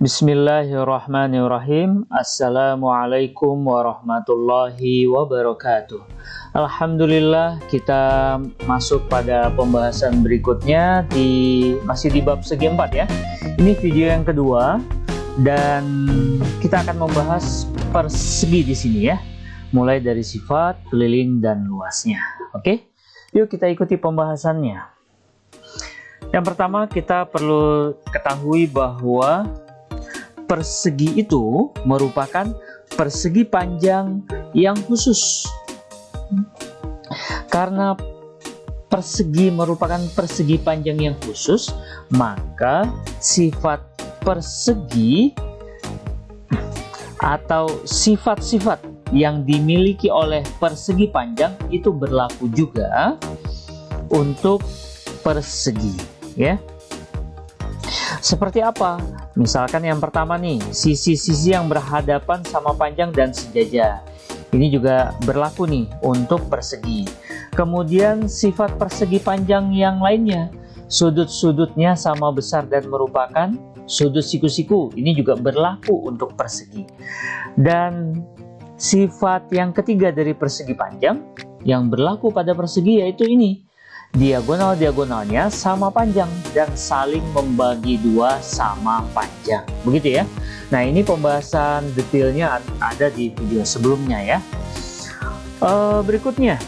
Bismillahirrahmanirrahim. Assalamualaikum warahmatullahi wabarakatuh. Alhamdulillah, kita masuk pada pembahasan berikutnya masih di bab segi 4 ya. Ini video yang kedua dan kita akan membahas persegi di sini ya. Mulai dari sifat, keliling dan luasnya. Oke? Yuk kita ikuti pembahasannya. Yang pertama kita perlu ketahui bahwa persegi itu merupakan persegi panjang yang khusus. Karena persegi merupakan persegi panjang yang khusus, maka sifat persegi atau sifat-sifat yang dimiliki oleh persegi panjang itu berlaku juga untuk persegi, ya. Seperti apa? Misalkan yang pertama nih, sisi-sisi yang berhadapan sama panjang dan sejajar. Ini juga berlaku nih untuk persegi. Kemudian sifat persegi panjang yang lainnya, sudut-sudutnya sama besar dan merupakan sudut siku-siku. Ini juga berlaku untuk persegi. Dan sifat yang ketiga dari persegi panjang yang berlaku pada persegi yaitu ini. Diagonal-diagonalnya sama panjang dan saling membagi dua sama panjang. Begitu ya. Nah, ini pembahasan detailnya ada di video sebelumnya ya. Berikutnya.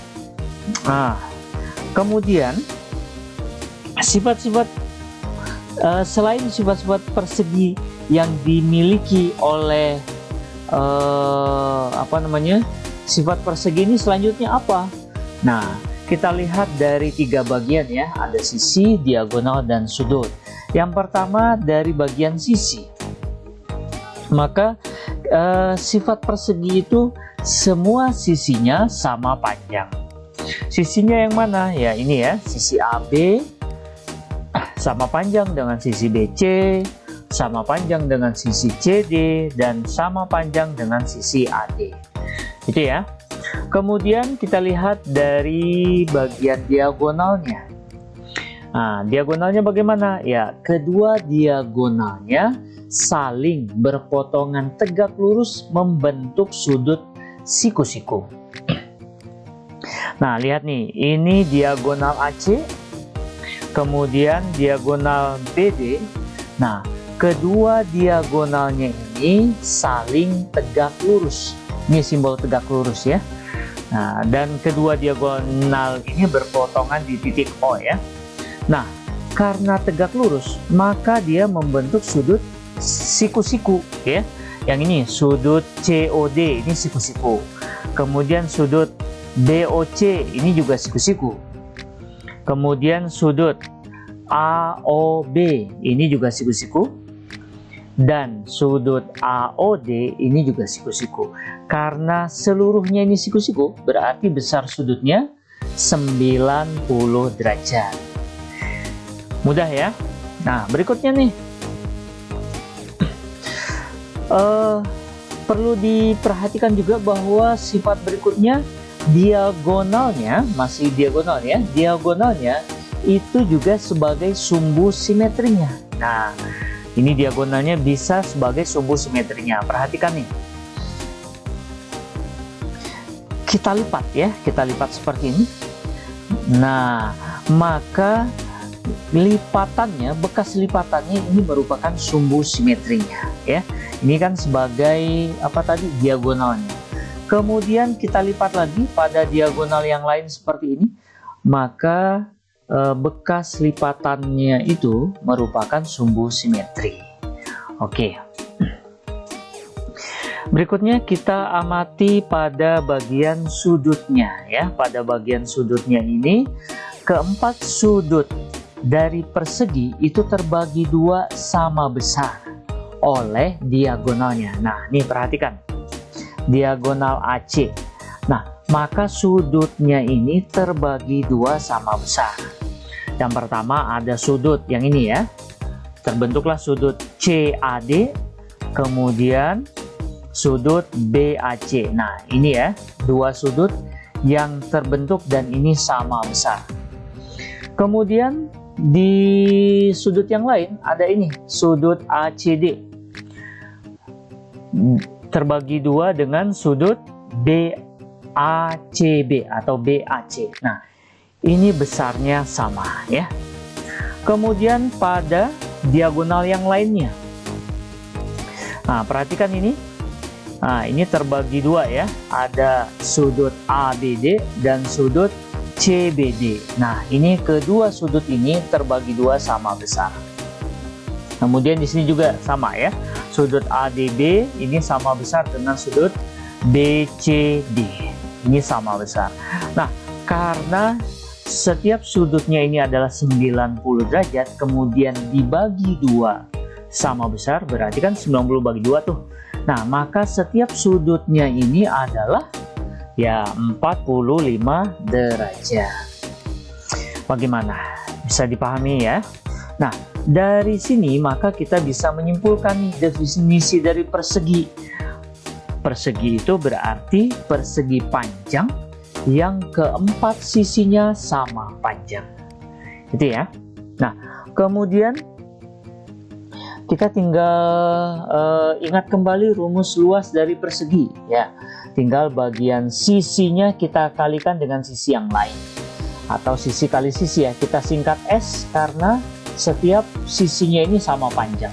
Kemudian sifat-sifat selain sifat-sifat persegi yang dimiliki oleh sifat persegi ini selanjutnya apa? Nah, kita lihat dari 3 bagian ya, ada sisi, diagonal, dan sudut. Yang pertama dari bagian sisi. Maka sifat persegi itu semua sisinya sama panjang. Sisinya yang mana? Ya ini ya, sisi AB sama panjang dengan sisi BC, sama panjang dengan sisi CD, dan sama panjang dengan sisi AD. Itu ya. Kemudian kita lihat dari bagian diagonalnya. Nah, diagonalnya bagaimana? Ya, kedua diagonalnya saling berpotongan tegak lurus membentuk sudut siku-siku. Nah, lihat nih, ini diagonal AC, kemudian diagonal BD. Nah, kedua diagonalnya ini saling tegak lurus. Ini simbol tegak lurus ya. Nah, dan kedua diagonal ini berpotongan di titik O ya. Nah, karena tegak lurus, maka dia membentuk sudut siku-siku ya. Yang ini sudut COD, ini siku-siku. Kemudian sudut BOC, ini juga siku-siku. Kemudian sudut AOB, ini juga siku-siku. Dan sudut AOD ini juga siku-siku. Karena seluruhnya ini siku-siku, berarti besar sudutnya 90 derajat. Mudah ya. Nah, berikutnya nih. Perlu diperhatikan juga bahwa sifat berikutnya diagonalnya, masih diagonal ya. Diagonalnya itu juga sebagai sumbu simetrinya. Nah, ini diagonalnya bisa sebagai sumbu simetrinya. Perhatikan nih. Kita lipat ya, kita lipat seperti ini. Nah, maka lipatannya, bekas lipatannya ini merupakan sumbu simetrinya ya. Ini kan sebagai apa tadi? Diagonalnya. Kemudian kita lipat lagi pada diagonal yang lain seperti ini. Maka bekas lipatannya itu merupakan sumbu simetri. Oke. Berikutnya kita amati pada bagian sudutnya ya. Pada bagian sudutnya ini, keempat sudut dari persegi itu terbagi dua sama besar oleh diagonalnya. Nah, ini perhatikan. Diagonal AC. Nah, maka sudutnya ini terbagi dua sama besar. Yang pertama ada sudut yang ini ya. Terbentuklah sudut CAD, kemudian sudut BAC. Nah, ini ya, dua sudut yang terbentuk dan ini sama besar. Kemudian di sudut yang lain ada ini, sudut ACD. terbagi 2 dengan sudut BACB atau BAC. Nah, ini besarnya sama ya. Kemudian pada diagonal yang lainnya. Nah, perhatikan ini. Nah, ini terbagi 2 ya. Ada sudut ABD dan sudut CBD. Nah, ini kedua sudut ini terbagi 2 sama besar. Kemudian di sini juga sama ya. Sudut ADB ini sama besar dengan sudut BCD. Ini sama besar. Nah, karena setiap sudutnya ini adalah 90 derajat, kemudian dibagi 2 sama besar, berarti kan 90 bagi 2 tuh. Nah, maka setiap sudutnya ini adalah ya 45 derajat. Bagaimana? Bisa dipahami ya? Nah, dari sini maka kita bisa menyimpulkan nih definisi dari persegi. Persegi itu berarti persegi panjang yang keempat sisinya sama panjang. Gitu ya. Nah, kemudian kita tinggal ingat kembali rumus luas dari persegi ya. Tinggal bagian sisinya kita kalikan dengan sisi yang lain. Atau sisi kali sisi ya. Kita singkat S karena setiap sisinya ini sama panjang.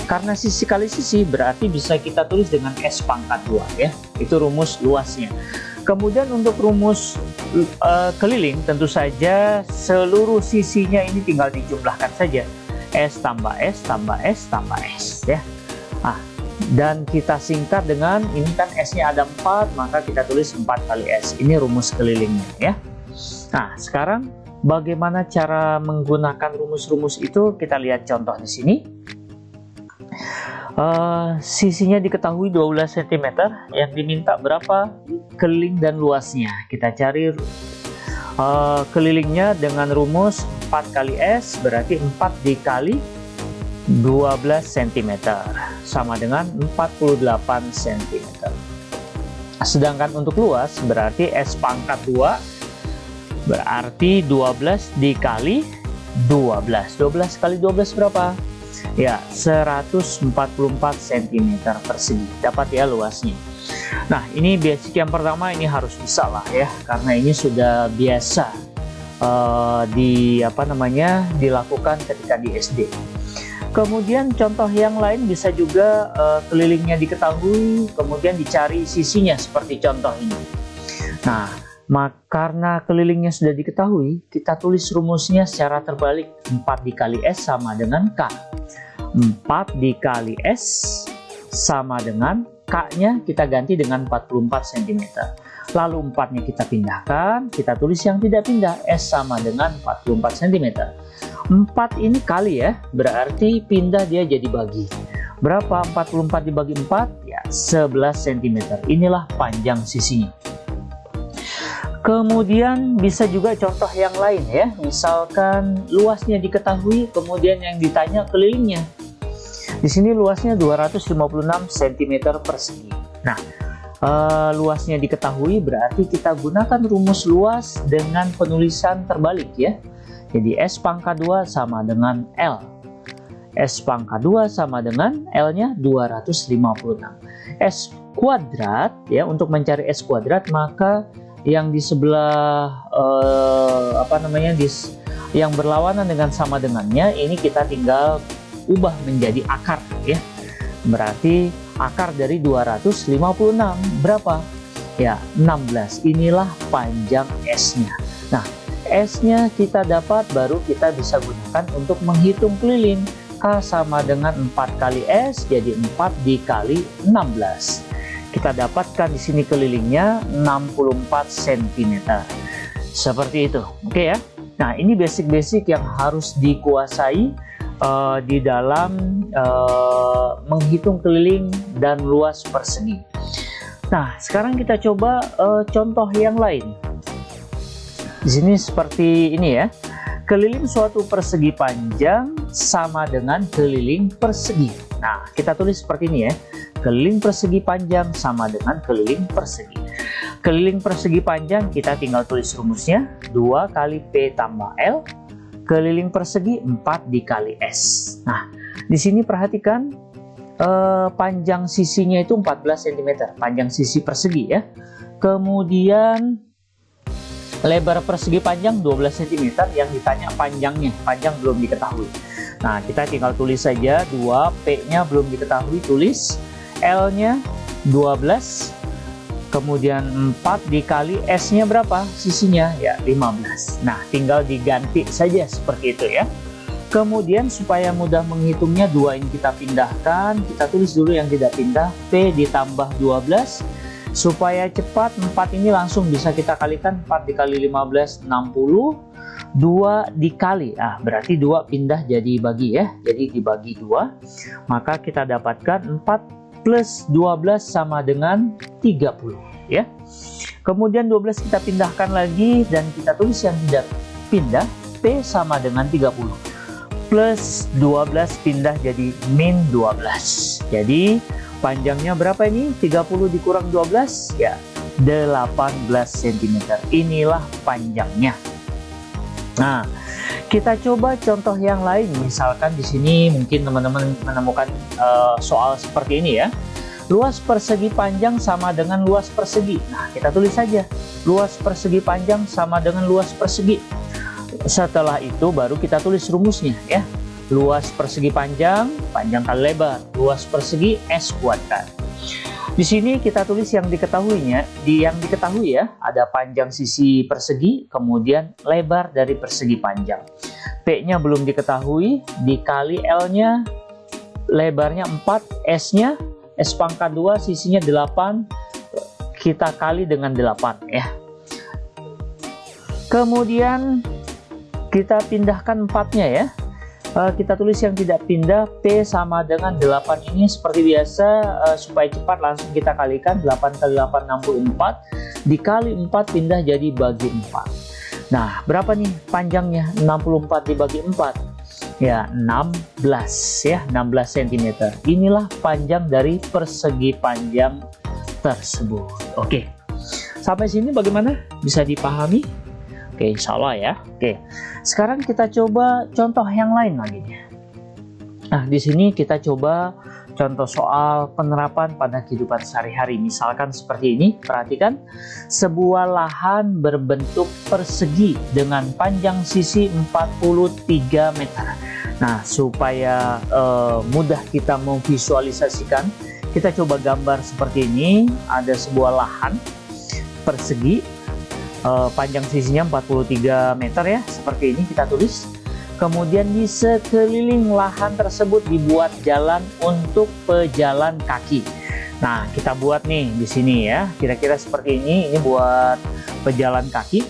Karena sisi kali sisi berarti bisa kita tulis dengan S pangkat 2 ya. Itu rumus luasnya. Kemudian untuk rumus keliling tentu saja seluruh sisinya ini tinggal dijumlahkan saja. S tambah S tambah S tambah S ya. Dan kita singkat dengan ini kan S-nya ada 4, maka kita tulis 4 kali S. Ini rumus kelilingnya ya. Nah, sekarang bagaimana cara menggunakan rumus-rumus itu? Kita lihat contoh di sini. Sisinya diketahui 12 cm, yang diminta berapa keliling dan luasnya. Kita cari kelilingnya dengan rumus 4 kali S, berarti 4 dikali 12 cm sama dengan 48 cm. Sedangkan untuk luas berarti S pangkat 2 berarti 12 dikali 12. 12 kali 12 berapa? Ya, 144 cm persegi. Dapat ya luasnya. Nah, ini basic yang pertama, ini harus bisa lah ya, karena ini sudah biasa dilakukan ketika di SD. Kemudian contoh yang lain bisa juga kelilingnya diketahui, kemudian dicari sisinya seperti contoh ini. Nah, karena kelilingnya sudah diketahui, kita tulis rumusnya secara terbalik. 4 dikali S sama dengan K. 4 dikali S sama dengan K-nya kita ganti dengan 44 cm. Lalu 4-nya kita pindahkan, kita tulis yang tidak pindah, S sama dengan 44 cm. 4 ini kali ya, berarti pindah dia jadi bagi. Berapa 44 dibagi 4? Ya, 11 cm. Inilah panjang sisinya. Kemudian bisa juga contoh yang lain ya, misalkan luasnya diketahui, kemudian yang ditanya kelilingnya. Di sini luasnya 256 cm persegi. Nah, luasnya diketahui berarti kita gunakan rumus luas dengan penulisan terbalik ya. Jadi S pangkat 2 sama dengan L. S pangkat 2 sama dengan L-nya 256. S kuadrat ya, untuk mencari S kuadrat maka yang di sebelah yang berlawanan dengan sama dengannya ini kita tinggal ubah menjadi akar ya. Berarti akar dari 256 berapa? Ya, 16. Inilah panjang S-nya. Nah, S-nya kita dapat, baru kita bisa gunakan untuk menghitung keliling. K sama dengan 4 kali S, jadi 4 dikali 16. Kita dapatkan di sini kelilingnya 64 cm. Seperti itu. Oke ya. Nah, ini basic-basic yang harus dikuasai di dalam menghitung keliling dan luas persegi. Nah, sekarang kita coba contoh yang lain. Di sini seperti ini ya. Keliling suatu persegi panjang sama dengan keliling persegi. Nah, kita tulis seperti ini ya. Keliling persegi panjang sama dengan keliling persegi. Keliling persegi panjang kita tinggal tulis rumusnya 2 kali P tambah L. Keliling persegi 4 dikali S. Nah, di sini perhatikan panjang sisinya itu 14 cm, panjang sisi persegi ya. Kemudian lebar persegi panjang 12 cm, yang ditanya panjangnya, panjang belum diketahui. Nah, kita tinggal tulis saja 2, P-nya belum diketahui, tulis L-nya 12, kemudian 4 dikali S-nya berapa? Sisinya ya 15. Nah, tinggal diganti saja seperti itu ya. Kemudian supaya mudah menghitungnya, 2 ini kita pindahkan, kita tulis dulu yang tidak pindah, P ditambah 12. Supaya cepat, 4 ini langsung bisa kita kalikan, 4 dikali 15, 60. 2 dikali, berarti 2 pindah jadi bagi ya, jadi dibagi 2. Maka kita dapatkan 4 plus 12 sama dengan 30 ya. Kemudian 12 kita pindahkan lagi, dan kita tulis yang tidak pindah, P sama dengan 30. Plus 12 pindah jadi min 12. Jadi panjangnya berapa ini? 30 dikurang 12 ya 18 cm. Inilah panjangnya. Nah, kita coba contoh yang lain. Misalkan di sini mungkin teman-teman menemukan soal seperti ini ya. Luas persegi panjang sama dengan luas persegi. Nah, kita tulis saja luas persegi panjang sama dengan luas persegi. Setelah itu baru kita tulis rumusnya ya. Luas persegi panjang, panjang kali lebar. Luas persegi S kuadrat. Di sini kita tulis yang diketahuinya. Yang diketahui ya, ada panjang sisi persegi, kemudian lebar dari persegi panjang. P-nya belum diketahui, dikali L-nya, lebarnya 4, S-nya, S pangkat 2, sisinya 8, kita kali dengan 8 ya. Kemudian kita pindahkan 4-nya ya. Kita tulis yang tidak pindah, P sama dengan 8 ini seperti biasa. Supaya cepat langsung kita kalikan, 8 kali 8 64, dikali 4 pindah jadi bagi 4. Nah, berapa nih panjangnya? 64 dibagi 4 ya 16 ya, 16 cm. Inilah panjang dari persegi panjang tersebut. Oke, sampai sini bagaimana? Bisa dipahami? Oke, insya Allah ya. Oke, sekarang kita coba contoh yang lain lagi. Nah, di sini kita coba contoh soal penerapan pada kehidupan sehari-hari. Misalkan seperti ini, perhatikan. Sebuah lahan berbentuk persegi dengan panjang sisi 43 meter. Nah, supaya mudah kita memvisualisasikan, kita coba gambar seperti ini. Ada sebuah lahan persegi, panjang sisinya 43 meter ya, seperti ini kita tulis. Kemudian di sekeliling lahan tersebut dibuat jalan untuk pejalan kaki. Nah, kita buat nih di sini ya, kira-kira seperti ini buat pejalan kaki.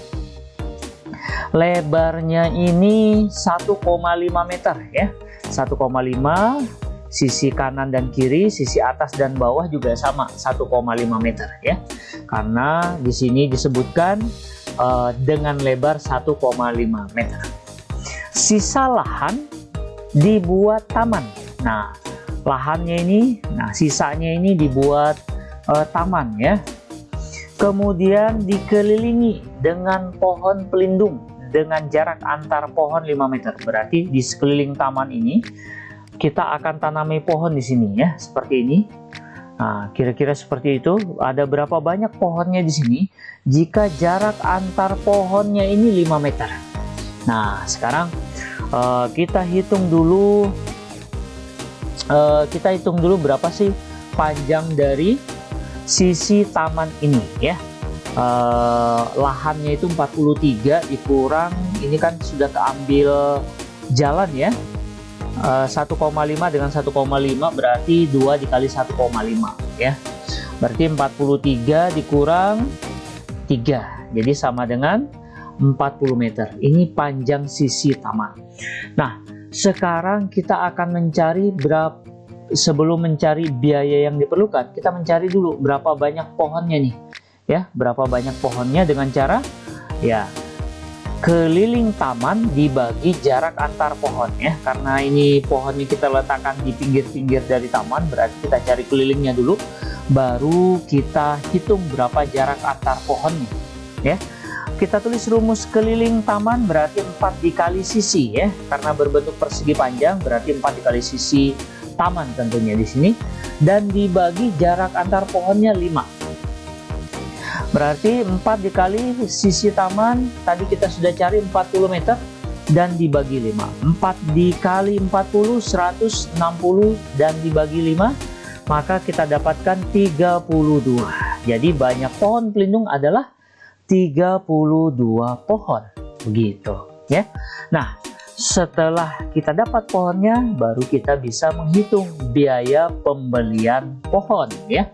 Lebarnya ini 1,5 meter ya, 1,5. Sisi kanan dan kiri, sisi atas dan bawah juga sama, 1,5 meter ya. Karena di sini disebutkan dengan lebar 1,5 meter. Sisa lahan dibuat taman. Nah, lahannya ini, sisanya ini dibuat taman ya. Kemudian dikelilingi dengan pohon pelindung dengan jarak antar pohon 5 meter. Berarti di sekeliling taman ini kita akan tanami pohon di sini ya, seperti ini. Nah, kira-kira seperti itu. Ada berapa banyak pohonnya di sini? Jika jarak antar pohonnya ini 5 meter. Nah, sekarang kita hitung dulu. Berapa sih panjang dari sisi taman ini ya. Lahannya itu 43 dikurang, ini kan sudah keambil jalan ya. 1,5 dengan 1,5 berarti 2 dikali 1,5 ya. Berarti 43 dikurang 3. Jadi sama dengan 40 meter. Ini panjang sisi taman. Nah, sekarang kita akan mencari sebelum mencari biaya yang diperlukan, kita mencari dulu berapa banyak pohonnya nih. Ya, berapa banyak pohonnya dengan cara ya keliling taman dibagi jarak antar pohon ya. Karena ini pohonnya kita letakkan di pinggir-pinggir dari taman, berarti kita cari kelilingnya dulu, baru kita hitung berapa jarak antar pohonnya ya. Kita tulis rumus keliling taman berarti 4 dikali sisi ya. Karena berbentuk persegi panjang berarti 4 dikali sisi taman tentunya di sini, dan dibagi jarak antar pohonnya 5. Berarti 4 dikali sisi taman, tadi kita sudah cari 40 meter, dan dibagi 5. 4 dikali 40, 160, dan dibagi 5, maka kita dapatkan 32. Jadi banyak pohon pelindung adalah 32 pohon. Begitu ya. Nah, setelah kita dapat pohonnya, baru kita bisa menghitung biaya pembelian pohon ya.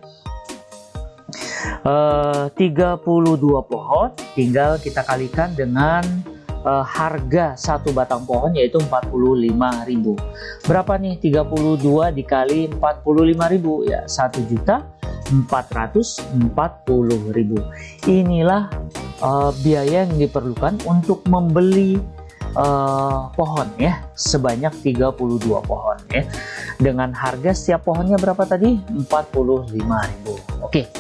32 pohon tinggal kita kalikan dengan harga satu batang pohon, yaitu 45.000. Berapa nih 32 dikali 45.000? Ya, 1.440.000. Inilah biaya yang diperlukan untuk membeli pohon ya, sebanyak 32 pohon ya. Dengan harga setiap pohonnya berapa tadi? 45.000. Oke.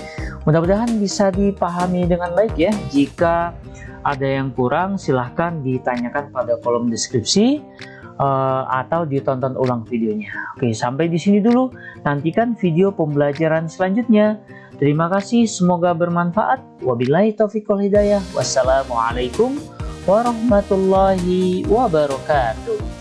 Mudah-mudahan bisa dipahami dengan baik ya. Jika ada yang kurang, silahkan ditanyakan pada kolom deskripsi atau ditonton ulang videonya. Oke, sampai di sini dulu. Nantikan video pembelajaran selanjutnya. Terima kasih, semoga bermanfaat. Wabillahi taufiq wal hidayah. Wassalamualaikum warahmatullahi wabarakatuh.